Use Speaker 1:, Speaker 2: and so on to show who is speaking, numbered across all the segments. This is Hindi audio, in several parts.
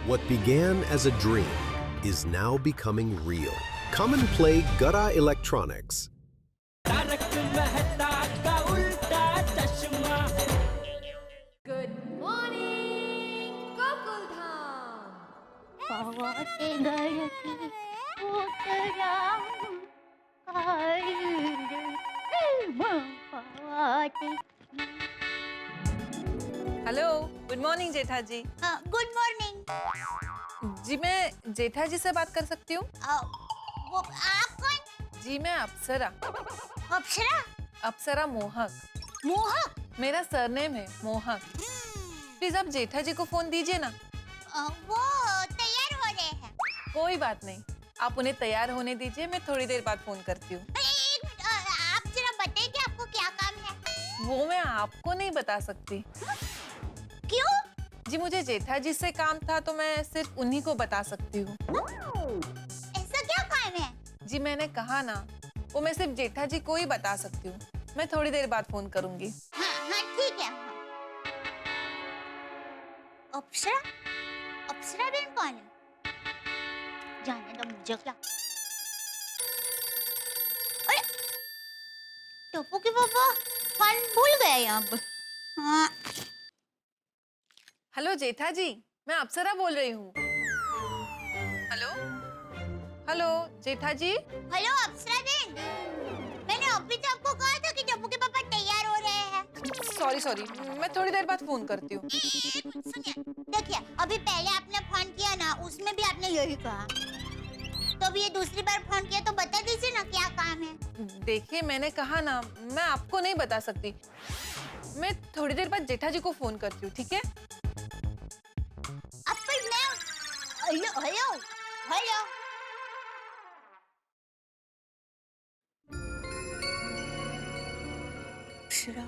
Speaker 1: What began as a dream is now becoming real. Come and play Gada Electronics.
Speaker 2: Good morning, Gokuldham.
Speaker 3: पावाते गए उतराम पावाते।
Speaker 4: Hello, good morning Jetha ji.
Speaker 3: Good morning.
Speaker 4: जी मैं जेठा जी से बात कर सकती हूँ?
Speaker 3: वो आप कौन?
Speaker 4: जी मैं अप्सरा।
Speaker 3: अप्सरा?
Speaker 4: अप्सरा मोहक।
Speaker 3: मोहक?
Speaker 4: मेरा सरनेम है मोहक। प्लीज आप जेठा जी को फोन दीजिए ना।
Speaker 3: वो तैयार हो रहे हैं।
Speaker 4: कोई बात नहीं, आप उन्हें तैयार होने दीजिए, मैं थोड़ी देर बाद फोन करती हूँ।
Speaker 3: एक मिनट, आप जरा बताइए कि आपको क्या काम है?
Speaker 4: वो मैं आपको नहीं बता सकती।
Speaker 3: क्यों?
Speaker 4: जी मुझे जेठा जी से काम था तो मैं सिर्फ उन्हीं को बता सकती हूँ।
Speaker 3: ऐसा क्या काम है?
Speaker 4: जी मैंने कहा ना, वो मैं सिर्फ जेठा जी को ही बता सकती हूँ। मैं थोड़ी देर बाद फोन करूंगी।
Speaker 3: हाँ हाँ ठीक है। अप्सरा? अप्सरा बहन कौन है? जाने दो मुझे क्या। अरे टप्पू के पापा फोन भूल गए यहाँ पर। हाँ
Speaker 4: हेलो जेठा जी, मैं अप्सरा बोल रही हूँ। हेलो हेलो जेठा जी।
Speaker 3: हेलो अप्सरा बहन, मैंने अभी तो आपको कहा था कि टप्पू के पापा तैयार हो रहे हैं।
Speaker 4: सॉरी, मैं थोड़ी देर बाद फोन करती हूँ।
Speaker 3: सुनिए, देखिए अभी पहले आपने फोन किया ना, उसमें भी आपने यही कहा। तो अब ये दूसरी बार फोन किया तो बता दीजिए ना क्या काम है।
Speaker 4: देखिए मैंने कहा ना, मैं आपको नहीं बता सकती। मैं थोड़ी देर बाद जेठा जी को फोन करती हूँ, ठीक है?
Speaker 3: अब पर मैं हेलो हेलो हेलो अप्सरा।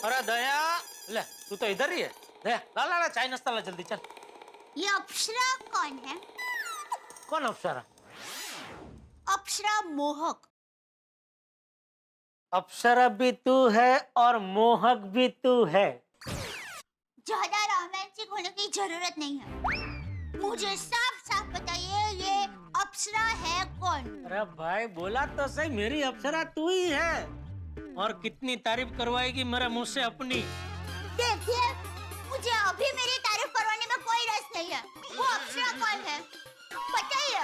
Speaker 5: अरे दया, ले तू तो इधर ही है। दया ला ला ला चाय नाश्ता ला जल्दी चल।
Speaker 3: ये अप्सरा कौन है?
Speaker 5: कौन अप्सरा?
Speaker 3: अप्सरा मोहक।
Speaker 5: अप्सरा भी तू है और मोहक भी तू है।
Speaker 3: ज्यादा रोमांटिक होने की जरूरत नहीं है। मुझे साफ साफ बताइए ये अप्सरा है कौन?
Speaker 5: अरे भाई बोला तो सही, मेरी अप्सरा तू ही है। और कितनी तारीफ करवाएगी मेरे मुंह से अपनी।
Speaker 3: देखिए मुझे अभी मेरी तारीफ करवाने में कोई रस नहीं है। वो अप्सरा कौन है बताइए।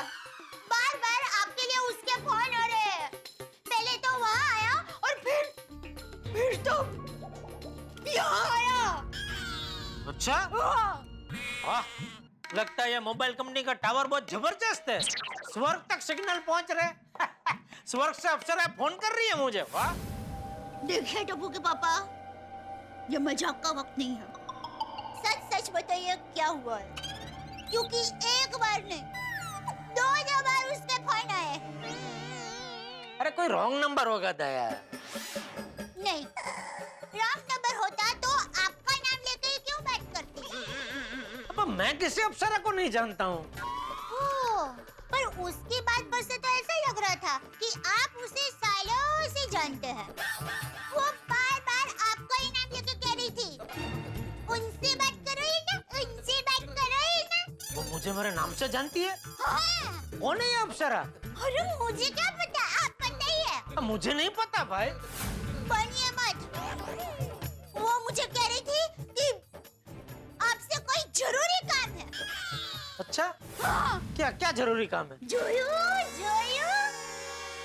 Speaker 3: बार बार आपके लिए उसके फोन हो रहे हैं। पहले तो वहाँ आया और फिर तो यहाँ आया।
Speaker 5: अच्छा वाह, लगता है ये मोबाइल कंपनी का टावर बहुत जबरदस्त है। स्वर्ग तक सिग्नल पहुंच रहे। स्वर्ग से अप्सरा फोन कर रही है मुझे। वाह
Speaker 3: देखिए टप्पू के पापा, ये मजाक का वक्त नहीं है। सच सच बताइए क्या हुआ है, क्योंकि एक बार नहीं 2 बार उसके फोन आए।
Speaker 5: अरे कोई रॉन्ग नंबर होगा दया।
Speaker 3: नहीं, रॉन्ग नंबर होता तो आपका नाम लेके ही क्यों बात करती?
Speaker 5: अब मैं किसी अप्सरा को नहीं जानता हूँ।
Speaker 3: पर उसकी बात पर से तो ऐसा लग रहा था कि आप उसे सालों से जानते हैं। वो बार बार आपका ही नाम लेके कह रही थी, उनसे बात करो ही ना, उनसे बात करो ही ना।
Speaker 5: वो मुझे मेरे नाम से जानती है?
Speaker 3: हाँ।
Speaker 5: कौन है ये अप्सरा?
Speaker 3: अरे मुझे क्या पता, आप बताइए।
Speaker 5: मुझे नहीं पता भाई।
Speaker 3: बनिए मत। वो मुझे कह रही थी कि आपसे कोई जरूरी काम है।
Speaker 5: अच्छा
Speaker 3: हाँ।
Speaker 5: क्या क्या जरूरी काम है?
Speaker 3: जोयू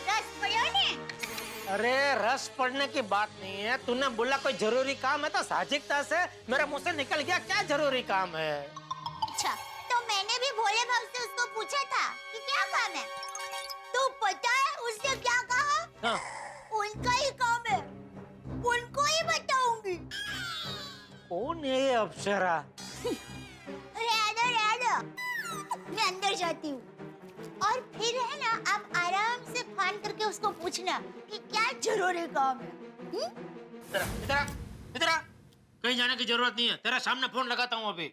Speaker 3: रस पड़ो ने।
Speaker 5: अरे रस पढ़ने की बात नहीं है, तूने बोला कोई जरूरी काम है तो साहजिकता से मेरे मुंह से निकल गया क्या जरूरी काम है।
Speaker 3: अच्छा तो मैंने भी भोले भाव से उसको पूछा था कि क्या काम है, तो पता है उसने क्या कहा?
Speaker 5: हाँ।
Speaker 3: उनका ही काम है, उनको ही बताऊंगी।
Speaker 5: कौन है ये अप्सरा?
Speaker 3: रहना, मैं अंदर जाती हूँ और फिर है ना आप आराम से फोन करके उसको पूछना कि क्या जरूरी काम है।
Speaker 5: इधर इधर कहीं जाने की जरूरत नहीं है, तेरा सामने फोन लगाता हूँ अभी।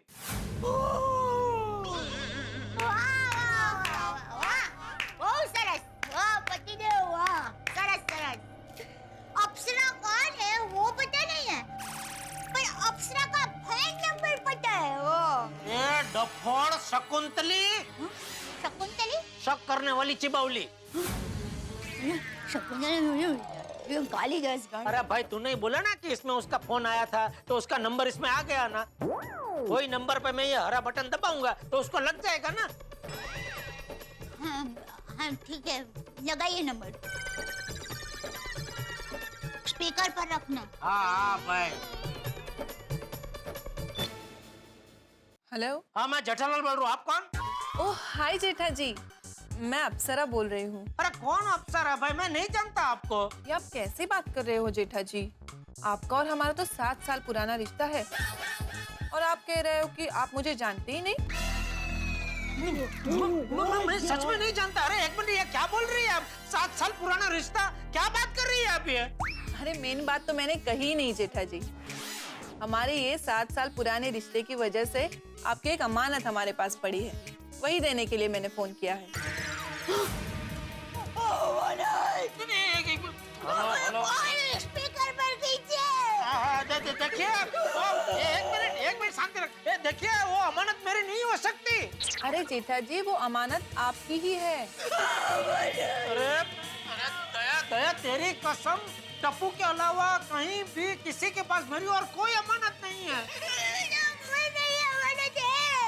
Speaker 3: बहुत सरस, वाह पतिदेव, वाह सरस सरस। अप्सरा कौन है वो पता नहीं है, पर अप्सरा का फैन
Speaker 5: डफोड़ शकुंतली,
Speaker 3: शकुंतली
Speaker 5: शक करने वाली चिबावली।
Speaker 3: शकुंतली गाली गैस
Speaker 5: अरे भाई तूने ही बोला ना कि इसमें उसका फोन आया था, तो उसका नंबर इसमें आ गया ना। वही नंबर पे मैं ये हरा बटन दबाऊंगा तो उसको लग जाएगा ना।
Speaker 3: हाँ ठीक है, लगाइए नंबर, स्पीकर पर रखना।
Speaker 5: हाँ भाई।
Speaker 4: हेलो।
Speaker 5: हाँ मैं जेठालाल बोल रहा हूँ, आप कौन?
Speaker 4: ओह हाय जेठा जी, मैं अप्सरा बोल रही हूँ।
Speaker 5: अरे कौन अफसर है भाई, मैं नहीं जानता आपको।
Speaker 4: ये आप कैसे बात कर रहे हो जेठा जी? आपका और हमारा तो 7 साल पुराना रिश्ता है और आप कह रहे हो कि आप मुझे जानते ही नहीं।
Speaker 5: मैं सच में नहीं जानता। अरे एक मिनट, ये क्या बोल रही है आप? 7 साल पुराना रिश्ता, क्या बात कर रही है आप ये?
Speaker 4: अरे मेन बात तो मैंने कही नहीं जेठा जी। हमारे ये 7 साल पुराने रिश्ते की वजह से आपकी एक अमानत हमारे पास पड़ी है, वही देने के लिए मैंने फोन किया है।
Speaker 3: स्पीकर पर कीजिए।
Speaker 5: देखिए एक मिनट शांति रख। देखिए वो अमानत मेरी नहीं हो सकती।
Speaker 4: अरे जेठा जी, वो अमानत आपकी ही है।
Speaker 5: अरे दया दया तेरी कसम, टप्पू के अलावा कहीं भी किसी के पास मेरी और कोई अमानत नहीं है।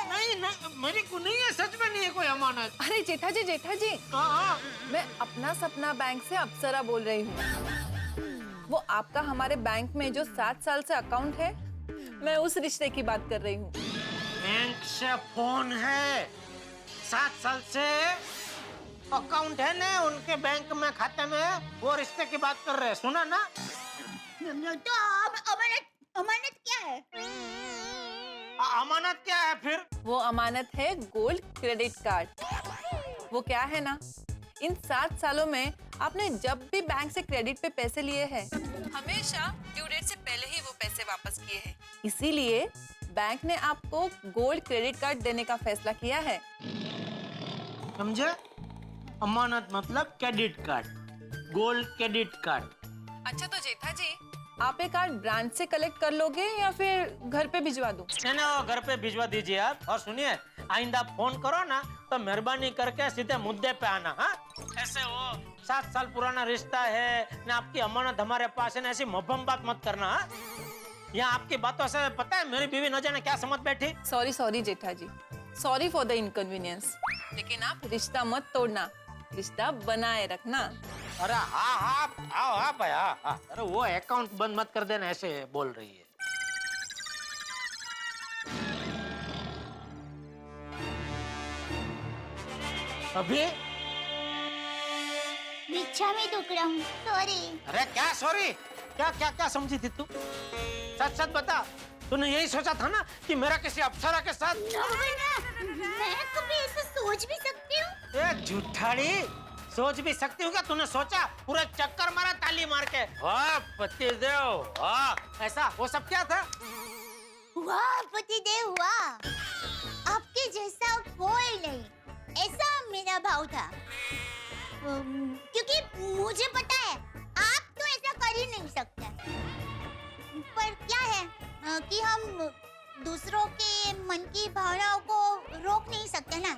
Speaker 5: नहीं मेरी को नहीं है, सच में नहीं है कोई अमानत।
Speaker 4: अरे जेठा जी,
Speaker 5: हाँ
Speaker 4: मैं अपना सपना बैंक से अप्सरा बोल रही हूँ। वो आपका हमारे बैंक में जो 7 साल से अकाउंट है, मैं उस रिश्ते की बात कर रही हूँ।
Speaker 5: बैंक से फोन है, 7 साल से अकाउंट है ना उनके बैंक में, खाते में, वो रिश्ते की बात कर रहे हैं। सुना ना?
Speaker 3: तो अमानत क्या है?
Speaker 5: अमानत क्या है फिर?
Speaker 4: वो अमानत है गोल्ड क्रेडिट कार्ड। वो क्या है ना, इन 7 सालों में आपने जब भी बैंक से क्रेडिट पे पैसे लिए हैं, हमेशा ड्यू डेट से पहले ही वो पैसे वापस किए हैं। इसीलिए बैंक ने आपको गोल्ड क्रेडिट कार्ड देने का फैसला किया है।
Speaker 5: समझे? अमानत मतलब credit card, gold credit card.
Speaker 4: अच्छा तो जेठा जी, आप ये कार्ड ब्रांच से कलेक्ट कर लोगे या फिर घर पे भिजवा दूं?
Speaker 5: नहीं वो घर पे भिजवा दीजिए आप। और सुनिए, आइंदा फोन करो ना तो मेहरबानी करके सीधे मुद्दे पे आना। हाँ, ऐसे वो 7 साल पुराना रिश्ता है ना, आपकी अमानत हमारे पास है ना, ऐसी मभम बात मत करना। हाँ, यहाँ आपकी बातों से पता है मेरी बीवी न जाने क्या समझ बैठी।
Speaker 4: Sorry Jetha ji, sorry for the inconvenience. लेकिन आप रिश्ता मत तोड़ना, रिश्ता बनाए रखना।
Speaker 5: अरे हाँ भाई हाँ। अरे वो अकाउंट बंद मत कर देना, ऐसे बोल रही है। अभी
Speaker 3: बिच्छा में टुकड़ा हूँ, सॉरी।
Speaker 5: अरे क्या सॉरी? क्या समझी थी तू? सच बता, तूने यही सोचा था ना कि मेरा किसी अप्सरा के साथ?
Speaker 3: मैं कभी ऐसा सोच भी सकती हूँ?
Speaker 5: ए झूठाड़ी, सोच भी सकती हूँ क्या? तूने सोचा? पूरा चक्कर मारा ताली मार के। वाह पतिदेव वाह। ऐसा वो सब क्या था?
Speaker 3: वाह पतिदेव वाह, आपके जैसा कोई नहीं, ऐसा मेरा भाव था। क्योंकि मुझे पता है आप तो ऐसा कर ही नहीं सकते। पर क्या है कि हम दूसरों के मन की भावनाओं को रोक नहीं सकते ना।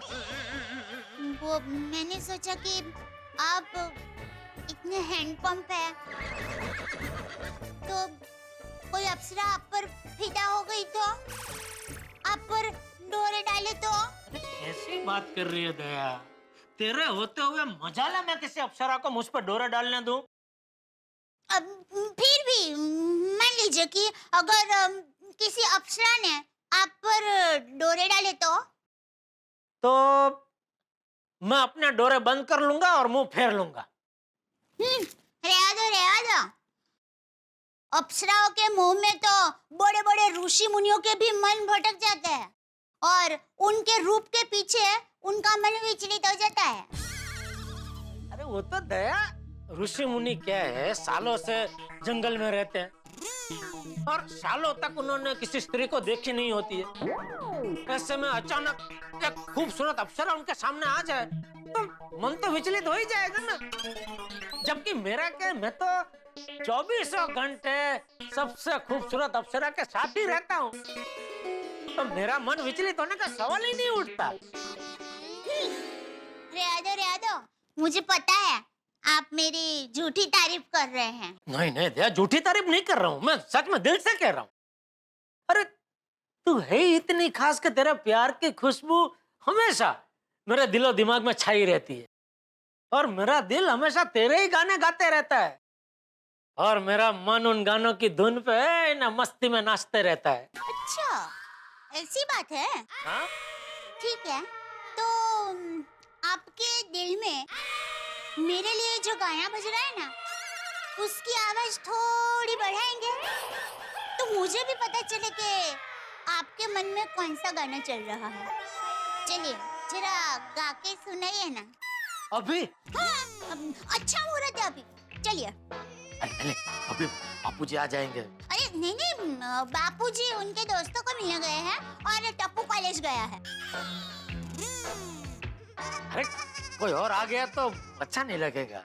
Speaker 3: वो मैंने सोचा कि आप इतने हैंडपंप है, तो कोई अप्सरा आप पर फिदा हो गई तो, आप पर डोरे डाले तो।
Speaker 5: ऐसी बात कर रही है दया? तेरे होते हुए मजाला मैं किसी अप्सरा को मुझ पर डोरा डालने दूं?
Speaker 3: अब फिर भी मान लीजिए कि अगर किसी अप्सरा ने आप पर डोरे डाले तो
Speaker 5: मैं अपने डोरे बंद कर लूंगा और मुंह फेर लूंगा।
Speaker 3: रहने दो। अप्सराओं के मुंह में तो बड़े बड़े ऋषि मुनियों के भी मन भटक जाते हैं और उनके रूप के पीछे उनका मन विचलित हो जाता है।
Speaker 5: अरे वो तो दया, ऋषि मुनि क्या है, सालों से जंगल में रहते हैं और सालों तक उन्होंने किसी स्त्री को देखी नहीं होती है। ऐसे में अचानक एक खूबसूरत अप्सरा उनके सामने आ जाए तो मन तो विचलित हो ही जाएगा ना। जबकि मेरा क्या, मैं तो 24 घंटे सबसे खूबसूरत अप्सरा के साथ ही रहता हूँ। तो मेरा मन विचलित होने का सवाल ही नहीं उठता।
Speaker 3: रहने दो, मुझे पता है आप मेरी झूठी तारीफ कर रहे हैं।
Speaker 5: नहीं नहीं दया, झूठी तारीफ नहीं कर रहा हूँ, मैं सच में दिल से कह रहा हूँ। अरे तू है ही इतनी खास कि तेरा प्यार की खुशबू हमेशा मेरे दिलो दिमाग में छाई रहती है, और मेरा दिल हमेशा तेरे ही गाने गाते रहता है, और मेरा मन उन गानों की धुन पे ना मस्ती में नाचते रहता है।
Speaker 3: अच्छा, ऐसी बात है?
Speaker 5: हाँ?
Speaker 3: ठीक है, तो आपके दिल में मेरे लिए जो गाना बज रहा है ना, उसकी आवाज थोड़ी बढ़ाएंगे तो मुझे भी पता चले कि आपके मन में कौन सा गाना चल रहा है। चलिए जरा गा के सुनाइए ना।
Speaker 5: अभी?
Speaker 3: हाँ, अच्छा मुहूर्त है अभी, चलिए।
Speaker 5: अरे अभी बापूजी आ जाएंगे।
Speaker 3: अरे नहीं, बापूजी उनके दोस्तों को मिलने गए हैं और टप्पू कॉलेज गया है।
Speaker 5: अरे कोई और आ गया तो अच्छा नहीं लगेगा।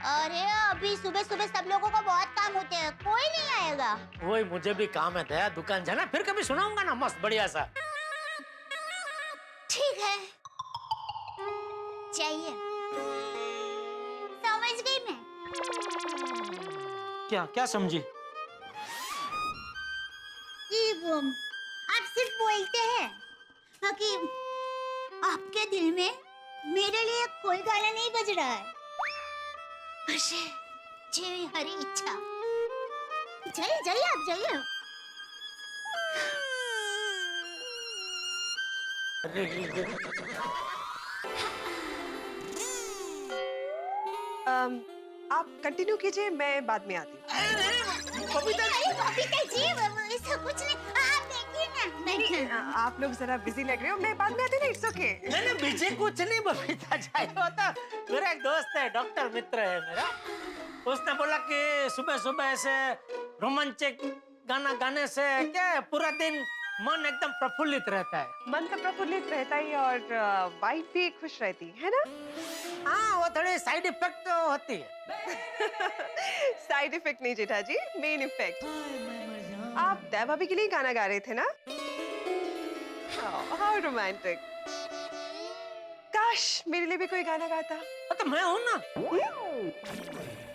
Speaker 3: अरे अभी सुबह सुबह सब लोगों को बहुत काम होते हैं, कोई नहीं आएगा।
Speaker 5: वही मुझे भी काम है दया, दुकान जाना, फिर कभी सुनाऊंगा ना मस्त बढ़िया सा।
Speaker 3: ठीक है, चाहिए, समझ गई मैं।
Speaker 5: क्या क्या समझी?
Speaker 3: कि वो आप सिर्फ बोलते हैं कि आपके दिल में मेरे लिए कोई गाना नहीं बज रहा है। जी हरी इच्छा, जाइए जाइए आप जाइए।
Speaker 6: आप कंटिन्यू कीजिए, मैं बाद में आती हूँ।
Speaker 3: बबीता जी, ऐसा कुछ नहीं, आप देखिए ना।
Speaker 6: नहीं, आप लोग जरा बिजी लग रहे हो, मैं बाद में आती हूँ ना, इट्स ओके।
Speaker 5: नहीं बीजे कुछ नहीं बबीता जी, होता मेरा एक दोस्त है, डॉक्टर मित्र है मेरा, उसने बोला कि सुबह सुबह ऐसे रोमांचक गाना गाने से क्या है, पूरा दिन मन एकदम प्रफुल्लित रहता है।
Speaker 6: मन तो प्रफुल्लित रहता ही, और वाइफ भी खुश रहती है ना।
Speaker 5: हाँ, वो थोड़ी साइड इफेक्ट तो होती है।
Speaker 6: साइड इफेक्ट नहीं जेठा जी, मेन इफेक्ट। आप दया भाभी के लिए गाना गा रहे थे ना? How romantic. काश मेरे लिए भी कोई गाना गाता।
Speaker 5: तो मैं हूँ ना।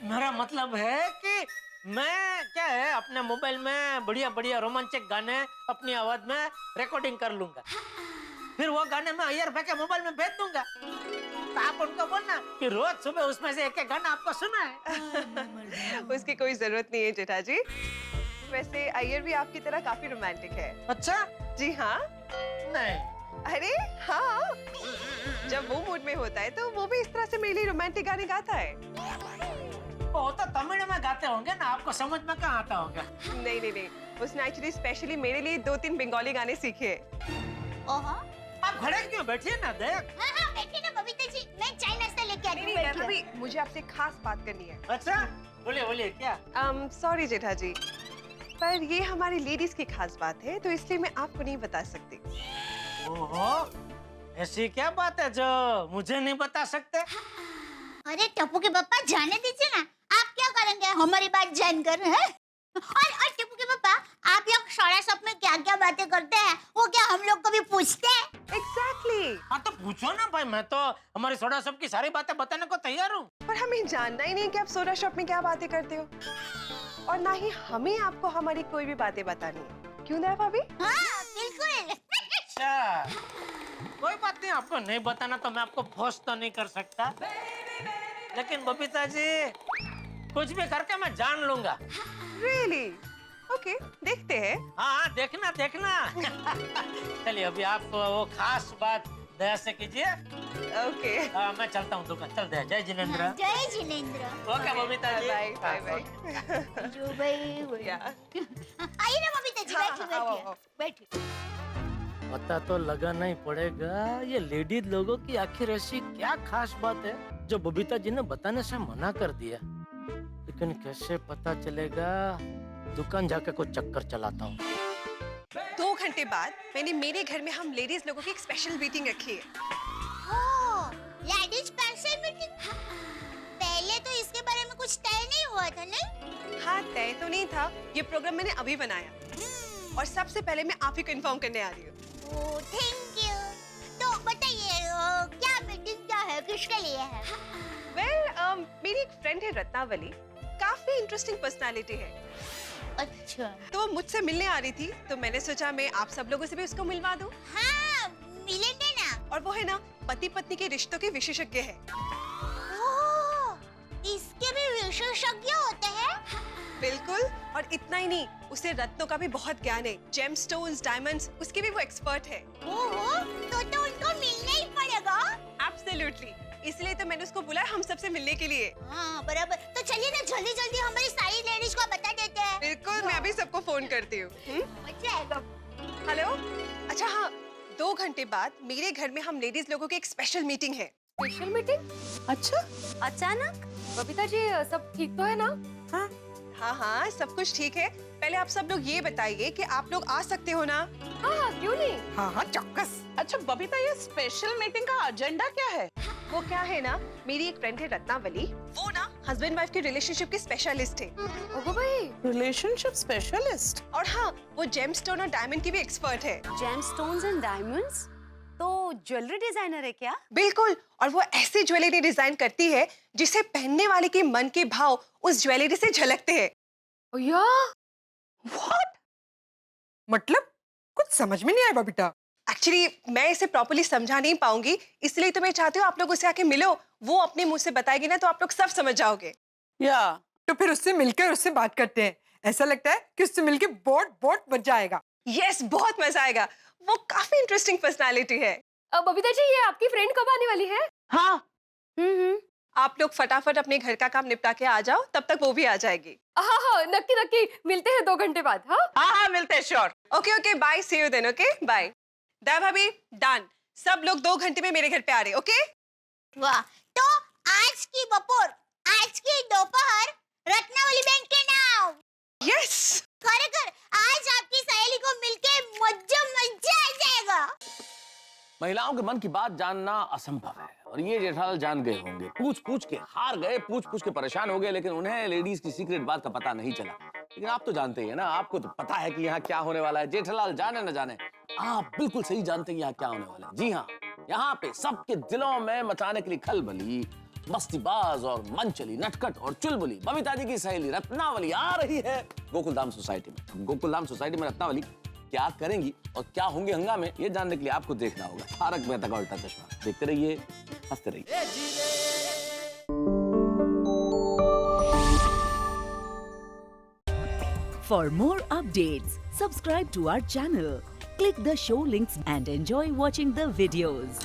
Speaker 5: मेरा मतलब है कि मैं क्या है, अपने मोबाइल में बढ़िया बढ़िया रोमांचक गाने अपनी आवाज में रिकॉर्डिंग कर लूंगा, फिर वो गाने में ईयर के मोबाइल में भेज दूंगा, तो आप उनको बोलना कि रोज सुबह उसमें से एक एक गाना आपको सुना है।
Speaker 6: उसकी कोई जरूरत नहीं है जेठा जी। वैसे अय्यर भी आपकी तरह काफी रोमांटिक है।
Speaker 5: अच्छा?
Speaker 6: जी हाँ।
Speaker 5: नहीं।
Speaker 6: अरे हाँ, जब वो मूड में होता है तो वो भी इस तरह से मेरे लिए रोमांटिक गाने गाता है।
Speaker 5: वो तो तमिल में गाते होंगे ना, आपको समझ में कहाँ आता होगा।
Speaker 6: नहीं नहीं नहीं, उसने एक्चुअली स्पेशली मेरे लिए 2-3 बंगाली गाने सीखे।
Speaker 3: ओहो,
Speaker 5: आप खड़े क्यों, बैठिए ना देख।
Speaker 3: हाँ बैठिए ना बबीता जी, मैं चाय नाश्ता लेके आती हूँ। बैठिए।
Speaker 6: अभी मुझे आपसे खास बात करनी है।
Speaker 5: अच्छा बोलिए बोलिए, क्या?
Speaker 6: सॉरी जेठा जी, पर ये हमारी लेडीज की खास बात है, तो इसलिए मैं आपको नहीं बता सकती।
Speaker 5: ओहो, ऐसी क्या बात है जो मुझे नहीं बता सकते?
Speaker 3: अरे टप्पू के पापा, जाने दीजिए ना, आप क्या करेंगे हमारी बात जानकर, है? और टप्पू के पापा, आप यहाँ सारा सब में क्या क्या बातें करते हैं, वो क्या हम लोग को भी पूछते हैं?
Speaker 6: एग्जैक्टली।
Speaker 5: हाँ तो पूछो ना भाई, मैं तो हमारी सोडा शॉप की सारी बातें बताने को तैयार हूँ।
Speaker 6: पर हमें जानना ही नहीं कि आप सोडा शॉप में क्या बातें करते हो, और ना ही हमें आपको हमारी कोई भी बातें बतानी है। क्यों दया भाभी?
Speaker 3: हाँ बिल्कुल।
Speaker 5: अच्छा, कोई बात नहीं, आपको नहीं बताना तो मैं आपको फोर्स तो नहीं कर सकता, लेकिन बबीता जी कुछ भी करके मैं जान लूंगा।
Speaker 6: Really? ओके, देखते हैं।
Speaker 5: हाँ देखना देखना। चलिए अभी आप वो खास बात दया से कीजिए।
Speaker 6: ओके।
Speaker 5: मैं चलता हूँ दुकान, चल दया। जय जिनेंद्र।
Speaker 3: जय जिनेंद्र।
Speaker 5: Okay Babita ji.
Speaker 6: Bye bye bye.
Speaker 3: जो भाई
Speaker 6: या।
Speaker 3: आइए ना बबीता जी,
Speaker 6: हाँ,
Speaker 3: बैठिए
Speaker 6: आओ,
Speaker 3: बैठिए
Speaker 6: आओ।
Speaker 3: बैठिए।
Speaker 5: पता तो लगाना ही पड़ेगा, ये लेडीज लोगों की आखिर ऐसी क्या खास बात है जो बबीता जी ने बताने से मना कर दिया। लेकिन कैसे पता चलेगा, दुकान जाके कुछ चक्कर चलाता हूँ।
Speaker 6: 2 घंटे बाद मैंने मेरे घर में हम लेडीज लोगों की एक स्पेशल मीटिंग रखी है।
Speaker 3: ओह, लेडीज स्पेशल मीटिंग। पहले तो इसके बारे में कुछ तय नहीं हुआ था, नहीं?
Speaker 6: हाँ, तय तो नहीं था, ये प्रोग्राम मैंने अभी बनाया। और सबसे पहले मैं आप ही को इन्फॉर्म करने आ रही हूँ।
Speaker 3: Oh thank you. तो बताइए क्या मीटिंग क्या है, किसके लिए है?
Speaker 6: वेल मेरी एक फ्रेंड है रत्नावली, काफी इंटरेस्टिंग पर्सनालिटी है,
Speaker 3: अच्छा।
Speaker 6: तो वो मुझसे मिलने आ रही थी, तो मैंने सोचा मैं आप सब लोगों से भी उसको मिलवा दूं।
Speaker 3: हाँ मिलेंगे ना।
Speaker 6: और वो है ना पति पत्नी के रिश्तों के विशेषज्ञ है।
Speaker 3: ओह, इसके भी विशेषज्ञ होते हैं?
Speaker 6: बिल्कुल, और इतना ही नहीं, उसे रत्नों का भी बहुत ज्ञान है, जेमस्टोन्स, डायमंड्स, उसके भी वो एक्सपर्ट है।
Speaker 3: ओहो, तो उनको मिलना ही पड़ेगा।
Speaker 6: एब्सोल्युटली, इसलिए तो मैंने उसको बुलाया हम सबसे मिलने के लिए।
Speaker 3: हाँ बराबर। तो चलिए ना जल्दी जल्दी हमारी सारी लेडीज को बता देते हैं।
Speaker 6: बिल्कुल, मैं अभी सबको फोन करती हूँ।
Speaker 3: मजा आएगा।
Speaker 6: हेलो, अच्छा हाँ, 2 घंटे बाद मेरे घर में हम लेडीज लोगों की एक स्पेशल मीटिंग है।
Speaker 2: Special meeting? अच्छा, अचानक? बबीता जी सब ठीक तो है ना?
Speaker 6: हाँ हाँ, सब कुछ ठीक है। पहले आप सब लोग ये बताइए कि आप लोग आ सकते हो ना?
Speaker 2: हाँ, क्यों नहीं?
Speaker 7: हाँ हाँ चौक्कस। अच्छा बबीता, ये स्पेशल मीटिंग का एजेंडा क्या है?
Speaker 6: वो क्या है ना, मेरी एक फ्रेंड है रत्नावली, वो ना हस्बैंड वाइफ के रिलेशनशिप की स्पेशलिस्ट है।
Speaker 2: ओगो भाई,
Speaker 7: रिलेशनशिप स्पेशलिस्ट?
Speaker 6: और हाँ, वो जेमस्टोन और डायमंड की भी एक्सपर्ट है।
Speaker 8: Gemstones and diamonds? तो ज्वेलरी डिजाइनर है क्या?
Speaker 6: बिल्कुल, और वो ऐसी ज्वेलरी डिजाइन करती है जिसे पहनने वाले के मन के भाव उस ज्वेलरी से झलकते हैं।
Speaker 2: ओ या,
Speaker 7: व्हाट? मतलब कुछ समझ में नहीं आया बबीता।
Speaker 6: एक्चुअली मैं इसे प्रॉपर्ली समझा नहीं पाऊंगी, इसलिए तो मैं चाहती हूँ आप लोग उसे आके मिलो, वो अपने मुंह से बताएगी ना तो आप लोग सब समझ जाओगे।
Speaker 7: या तो फिर उससे मिलकर उससे बात करते हैं। ऐसा लगता है कि उससे मिलकर बहुत मजा आएगा।
Speaker 6: यस, बहुत मजा आएगा, वो काफी इंटरेस्टिंग पर्सनालिटी है।
Speaker 2: बबीता जी ये आपकी फ्रेंड कब आने वाली है?
Speaker 7: हाँ
Speaker 6: आप लोग फटाफट अपने घर का काम निपटा के आ जाओ, तब तक वो भी आ जाएगी।
Speaker 2: हाँ हाँ, नक्की नक्की, मिलते हैं 2 घंटे बाद। हाँ
Speaker 7: हाँ मिलते हैं, sure.
Speaker 6: Okay okay, bye, see you then. Okay bye. Daya भाभी, डन, सब लोग 2 घंटे में मेरे घर पे आ रहे। ओके
Speaker 3: वाह, तो आज की बपोर, आज की दोपहर रत्नावली बैंक के नाम।
Speaker 6: यस।
Speaker 3: खरेखर आज आपकी सहेली को मिलके मजा आ जाएगा।
Speaker 9: महिलाओं के मन की बात जानना असंभव है और ये जेठालाल जान गए होंगे। पूछ पूछ के हार गए, पूछ पूछ के परेशान हो गए, लेकिन उन्हें लेडीज की सीक्रेट बात का पता नहीं चला। लेकिन आप तो जानते ही हैं ना, आपको तो पता है कि यहाँ क्या होने वाला है। जेठालाल जाने न जाने, आप बिल्कुल सही जानते हैं यहाँ क्या होने वाला है। जी हाँ, यहाँ पे सबके दिलों में मचाने के लिए खलबली, मस्तीबाज और मनचली, नटखट और चुलबुली बबीता जी की सहेली रत्नावली आ रही है गोकुलधाम सोसाइटी में। गोकुलधाम सोसाइटी में रत्नावली क्या करेंगी और क्या होंगे हंगामे, ये जानने के लिए आपको देखना होगा तारक मेहता का उल्टा चश्मा। देखते रहिए, हंसते रहिए।
Speaker 10: For more updates, subscribe to our channel, click the show links and enjoy watching the videos.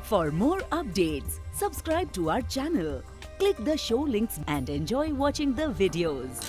Speaker 10: For more updates, subscribe to our channel, click the show links and enjoy watching the videos.